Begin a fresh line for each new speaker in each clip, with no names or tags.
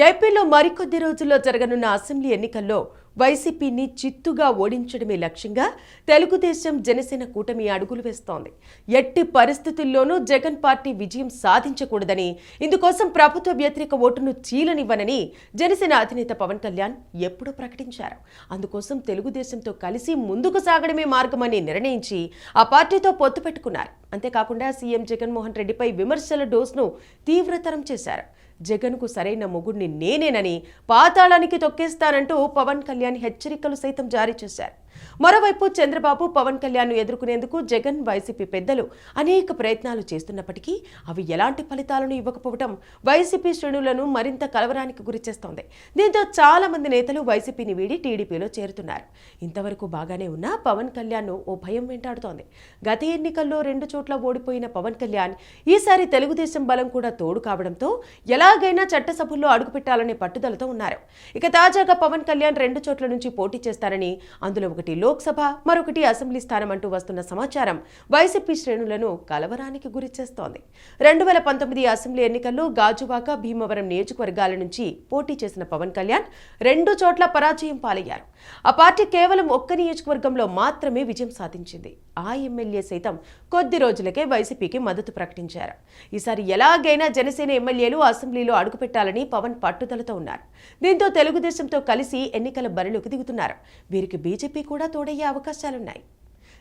ఏపీలో మరికొద్ది రోజుల్లో జరగనున్న అసెంబ్లీ ఎన్నికల్లో వైసీపీని చిత్తుగా ఓడించడమే లక్ష్యంగా తెలుగుదేశం జనసేన కూటమి అడుగులు వేస్తోంది. ఎట్టి పరిస్థితుల్లోనూ జగన్ పార్టీ విజయం సాధించకూడదని, ఇందుకోసం ప్రభుత్వ వ్యతిరేక ఓటును చీలనివ్వనని జనసేన అధినేత పవన్ కళ్యాణ్ ఎప్పుడూ ప్రకటించారు. అందుకోసం తెలుగుదేశంతో కలిసి ముందుకు సాగడమే మార్గమని నిర్ణయించి ఆ పార్టీతో పొత్తు పెట్టుకున్నారు. అంతేకాకుండా సీఎం జగన్మోహన్ రెడ్డిపై విమర్శల డోస్ను తీవ్రతరం చేశారు. జగన్కు సరైన మొగుడిని నేనేనని, పాతాళానికి తొక్కేస్తానంటూ పవన్ కళ్యాణ్ హెచ్చరికలు సైతం జారీ చేశారు. మరోవైపు చంద్రబాబు పవన్ కళ్యాణ్ను ఎదుర్కొనేందుకు జగన్, వైసీపీ పెద్దలు అనేక ప్రయత్నాలు చేస్తున్నప్పటికీ అవి ఎలాంటి ఫలితాలను ఇవ్వకపోవడం వైసీపీ శ్రేణులను మరింత కలవరానికి గురిచేస్తోంది. దీంతో చాలా మంది నేతలు వైసీపీని వీడి టీడీపీలో చేరుతున్నారు. ఇంతవరకు బాగానే ఉన్న పవన్ కళ్యాణ్ను ఓ భయం వెంటాడుతోంది. గత ఎన్నికల్లో 2 చోట్ల ఓడిపోయిన పవన్ కళ్యాణ్ ఈసారి తెలుగుదేశం బలం కూడా తోడు కావడంతో ఎలాగైనా చట్టసభల్లో అడుగుపెట్టాలనే పట్టుదలతో ఉన్నారు. ఇక తాజాగా పవన్ కళ్యాణ్ 2 చోట్ల నుంచి పోటీ చేస్తారని, అందులో ఒకటి లోక్సభ, మరొకటి అసెంబ్లీ స్థానం అంటూ వస్తున్న సమాచారం వైసీపీ శ్రేణులను కలవరానికి గురి చేస్తోంది. 2019 అసెంబ్లీ ఎన్నికల్లో గాజువాక, భీమవరం నియోజకవర్గాల నుంచి పోటీ చేసిన పవన్ కళ్యాణ్ 2 చోట్ల పరాజయం పాలయ్యారు. ఆ పార్టీ కేవలం ఒక్క నియోజకవర్గంలో మాత్రమే విజయం సాధించింది. ఆ ఎమ్మెల్యే సైతం కొద్ది రోజులకే వైసీపీకి మద్దతు ప్రకటించారు. ఈసారి ఎలాగైనా జనసేన ఎమ్మెల్యేలు అసెంబ్లీలో అడుగుపెట్టాలని పవన్ పట్టుదలతో ఉన్నారు. దీంతో తెలుగుదేశంతో కలిసి ఎన్నికల బరిలోకి దిగుతున్నారు. వీరికి బీజేపీ కూడా తోడయ్యే అవకాశాలున్నాయి.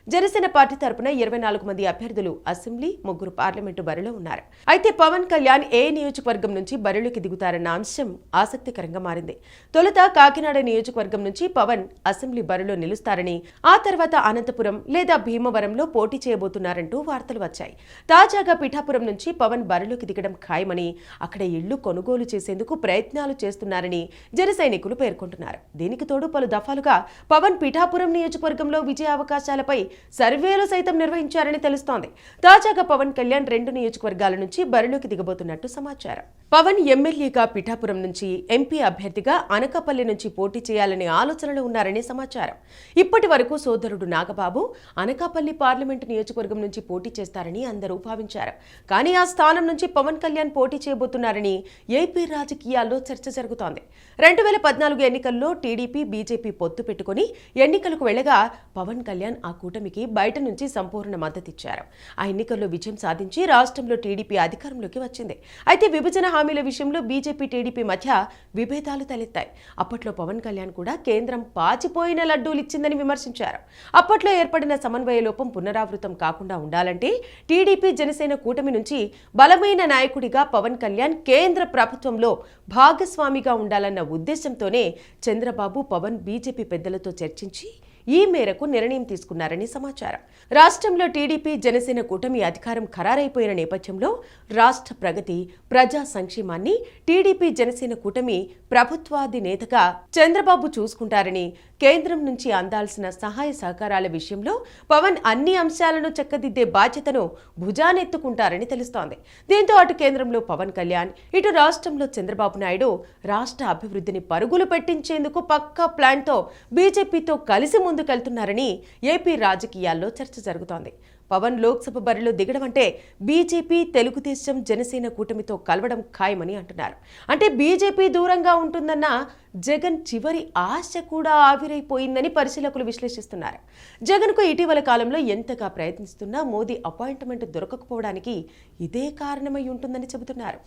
జనసేన పార్టీ తరపున 24 మంది అభ్యర్థులు అసెంబ్లీ, 3 పార్లమెంటు బరిలో ఉన్నారు. అయితే పవన్ కళ్యాణ్ ఏ నియోజకవర్గం నుంచి బరిలోకి దిగుతారన్న అంశం ఆసక్తికరంగా మారింది. తొలుత కాకినాడ నియోజకవర్గం నుంచి పవన్ అసెంబ్లీ బరిలో నిలుస్తారని, ఆ తర్వాత అనంతపురం లేదా భీమవరంలో పోటీ చేయబోతున్నారంటూ వార్తలు వచ్చాయి. తాజాగా పిఠాపురం నుంచి పవన్ బరిలోకి దిగడం ఖాయమని, అక్కడ ఇళ్లు కొనుగోలు చేసేందుకు ప్రయత్నాలు చేస్తున్నారని జన సైనికులు పేర్కొంటున్నారు. దీనికి తోడు పలు దఫాలుగా పవన్ పిఠాపురం నియోజకవర్గంలో విజయ అవకాశాలపై సర్వేలు సైతం నిర్వహించారని తెలుస్తోంది. తాజాగా పవన్ కళ్యాణ్ 2 నియోజకవర్గాల నుంచి బరిలోకి దిగబోతున్నట్టు సమాచారం. పవన్ ఎమ్మెల్యేగా పిఠాపురం నుంచి, ఎంపీ అభ్యర్థిగా అనకాపల్లి నుంచి పోటీ చేయాలనే ఆలోచనలు ఉన్నారని సమాచారం. ఇప్పటి వరకు సోదరుడు నాగబాబు అనకాపల్లి పార్లమెంటు నియోజకవర్గం నుంచి పోటీ చేస్తారని అందరూ భావించారు. కానీ ఆ స్థానం నుంచి పవన్ కళ్యాణ్ పోటీ చేయబోతున్నారని ఏపీ రాజకీయాల్లో చర్చ జరుగుతోంది. 2014 ఎన్నికల్లో టీడీపీ, బీజేపీ పొత్తు పెట్టుకుని ఎన్నికలకు వెళ్లగా పవన్ కళ్యాణ్ ఆ కూటమికి బయట నుంచి సంపూర్ణ మద్దతిచ్చారు. ఆ ఎన్నికల్లో విజయం సాధించి రాష్ట్రంలో టీడీపీ అధికారంలోకి వచ్చింది. అయితే విభజన హామీల విషయంలో బీజేపీ, టీడీపీ మధ్య విభేదాలు తలెత్తాయి. అప్పట్లో పవన్ కళ్యాణ్ కూడా కేంద్రం పాచిపోయిన లడ్డూలు ఇచ్చిందని విమర్శించారు. అప్పట్లో ఏర్పడిన సమన్వయ లోపం పునరావృతం కాకుండా ఉండాలంటే టీడీపీ, జనసేన కూటమి నుంచి బలమైన నాయకుడిగా పవన్ కళ్యాణ్ కేంద్ర ప్రభుత్వంలో భాగస్వామిగా ఉండాలన్న ఉద్దేశంతోనే చంద్రబాబు, పవన్ బీజేపీ పెద్దలతో చర్చించి ఈ మేరకు నిర్ణయం తీసుకున్నారని సమాచారం. రాష్ట్రంలో టీడీపీ, జనసేన కూటమి అధికారం ఖరారైపోయిన నేపథ్యంలో రాష్ట్ర ప్రగతి, ప్రజా సంక్షేమాన్ని టీడీపీ, జనసేన కూటమి ప్రభుత్వాధినేతగా చంద్రబాబు చూసుకుంటారని, కేంద్రం నుంచి అందాల్సిన సహాయ సహకారాల విషయంలో పవన్ అన్ని అంశాలను చక్కదిద్దే బాధ్యతను భుజానెత్తుకుంటారని తెలుస్తోంది. దీంతో అటు కేంద్రంలో పవన్ కళ్యాణ్, ఇటు రాష్ట్రంలో చంద్రబాబు నాయుడు రాష్ట్ర అభివృద్ధిని పరుగులు పెట్టించేందుకు పక్కా ప్లాన్తో బీజేపీతో కలిసి ముందుకెళ్తున్నారని ఏపీ రాజకీయాల్లో చర్చ జరుగుతోంది. పవన్ లోక్సభ బరిలో దిగడం అంటే బీజేపీ, తెలుగుదేశం, జనసేన కూటమితో కలవడం ఖాయమని అంటున్నారు. అంటే బీజేపీ దూరంగా ఉంటుందన్న జగన్ చివరి ఆశ కూడా ఆవిరైపోయిందని పరిశీలకులు విశ్లేషిస్తున్నారు. జగన్కు ఇటీవల కాలంలో ఎంతగా ప్రయత్నిస్తున్నా మోదీ అపాయింట్మెంట్ దొరకకపోవడానికి ఇదే కారణమై ఉంటుందని చెబుతున్నారు.